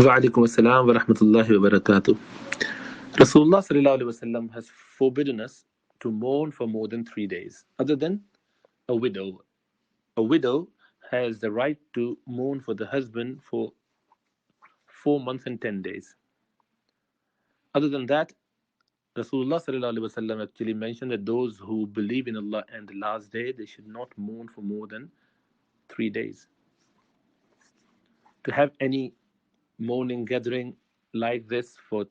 Wa alaikum assalam wa rahmatullahi wa barakatuh. Rasulullah sallallahu alaihi wasallam has forbidden us to mourn for more than 3 days, other than a widow. A widow has the right to mourn for the husband for 4 months and 10 days. Other than that, Rasulullah sallallahu alaihi wasallam actually mentioned that those who believe in Allah and the last day, they should not mourn for more than 3 days. To have any mourning gathering like this for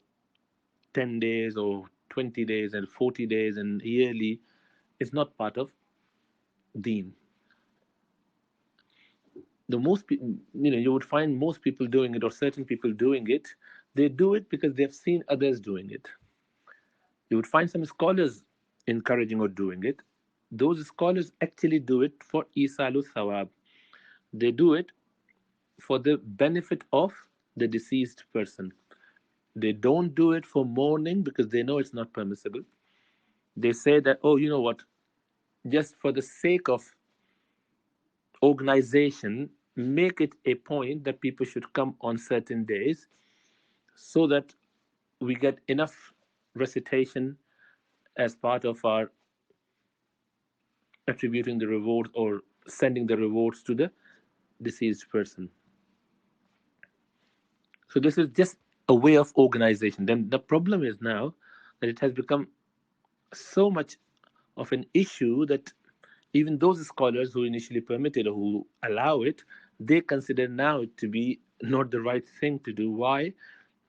10 days or 20 days and 40 days and yearly is not part of deen. The most you would find most people doing it, or certain people doing it, they do it because they've seen others doing it. You would find some scholars encouraging or doing it. Those scholars actually do it for isalu thawab. They do it for the benefit of the deceased person. They don't do it for mourning because they know it's not permissible. They say that, oh, you know what, just for the sake of organization, make it a point that people should come on certain days so that we get enough recitation as part of our attributing the rewards or sending the rewards to the deceased person. So this is just a way of organization. Then the problem is now that it has become so much of an issue that even those scholars who initially permitted or who allow it, they consider now it to be not the right thing to do. Why?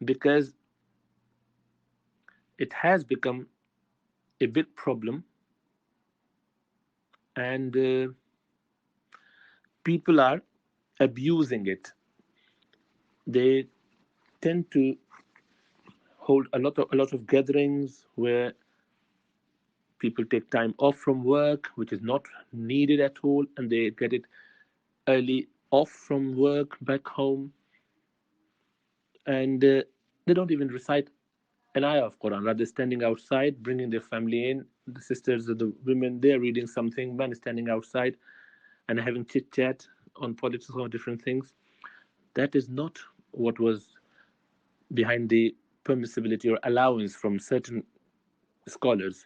Because it has become a big problem, and people are abusing it. They tend to hold a lot of gatherings where people take time off from work, which is not needed at all, and they get it early off from work back home, and they don't even recite an ayah of Quran. Rather, standing outside, bringing their family in, the sisters or the women, they're reading something, man is standing outside and having chit chat on politics or different things. That is not what was behind the permissibility or allowance from certain scholars.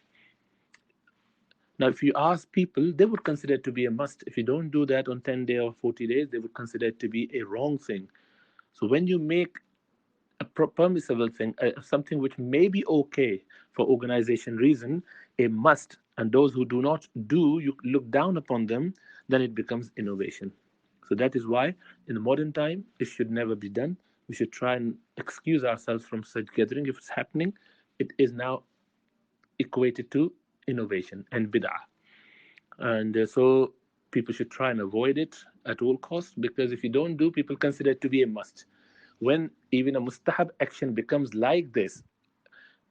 Now, if you ask people, they would consider it to be a must. If you don't do that on 10 days or 40 days, they would consider it to be a wrong thing. So when you make a permissible thing, something which may be okay for organization reason, a must, and those who do not do, you look down upon them, then it becomes innovation. So that is why in the modern time it should never be done. We should try and excuse ourselves from such gathering. If it's happening, it is now equated to innovation and bid'ah. And so people should try and avoid it at all costs, because if you don't do, people consider it to be a must. When even a mustahab action becomes like this,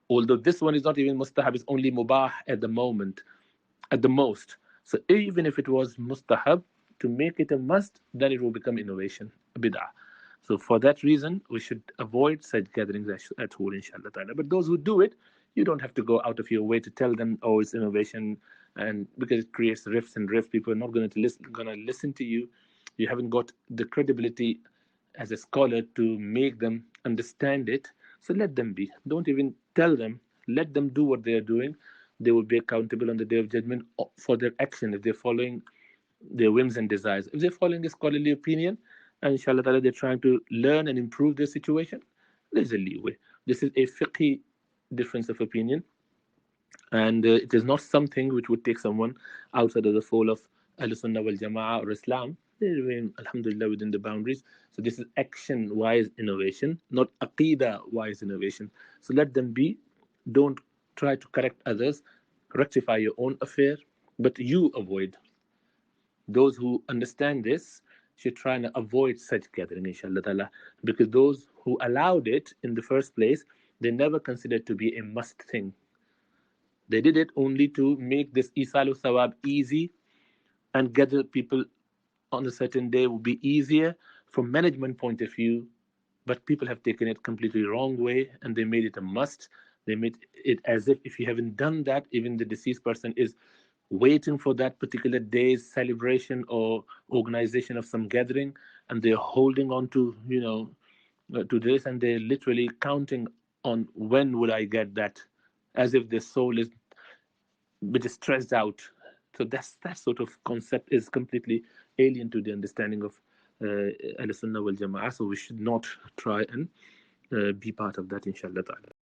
although this one is not even mustahab, it's only mubah at the moment, at the most. So even if it was mustahab, to make it a must, then it will become innovation, bid'ah. So for that reason, we should avoid such gatherings at all, inshallah ta'ala. But those who do it, you don't have to go out of your way to tell them, oh, it's innovation, and because it creates rifts and rifts, people are not going to listen to you. You haven't got the credibility as a scholar to make them understand it. So let them be. Don't even tell them. Let them do what they are doing. They will be accountable on the day of judgment for their action if they're following their whims and desires. If they're following a scholarly opinion, and inshallah ta'ala they're trying to learn and improve their situation, there's a leeway. This is a fiqhi difference of opinion, and it is not something which would take someone outside of the fold of Ahl Sunnah wal Jama'ah or Islam. They remain, alhamdulillah, within the boundaries. So this is action-wise innovation, not aqidah-wise innovation. So let them be. Don't try to correct others. Rectify your own affair, but you avoid. Those who understand this should try and avoid such gathering, inshallah ta'ala, because those who allowed it in the first place, they never considered to be a must thing. They did it only to make this isalu thawab easy, and gather people on a certain day would be easier from management point of view. But people have taken it completely wrong way, and they made it a must. They made it as if you haven't done that, even the deceased person is waiting for that particular day's celebration or organization of some gathering, and they're holding on to to this, and they're literally counting on when will I get that, as if their soul is a bit stressed out. So that sort of concept is completely alien to the understanding of Al Sunnah wal Jama'ah. So we should not try and be part of that, inshallah ta'ala.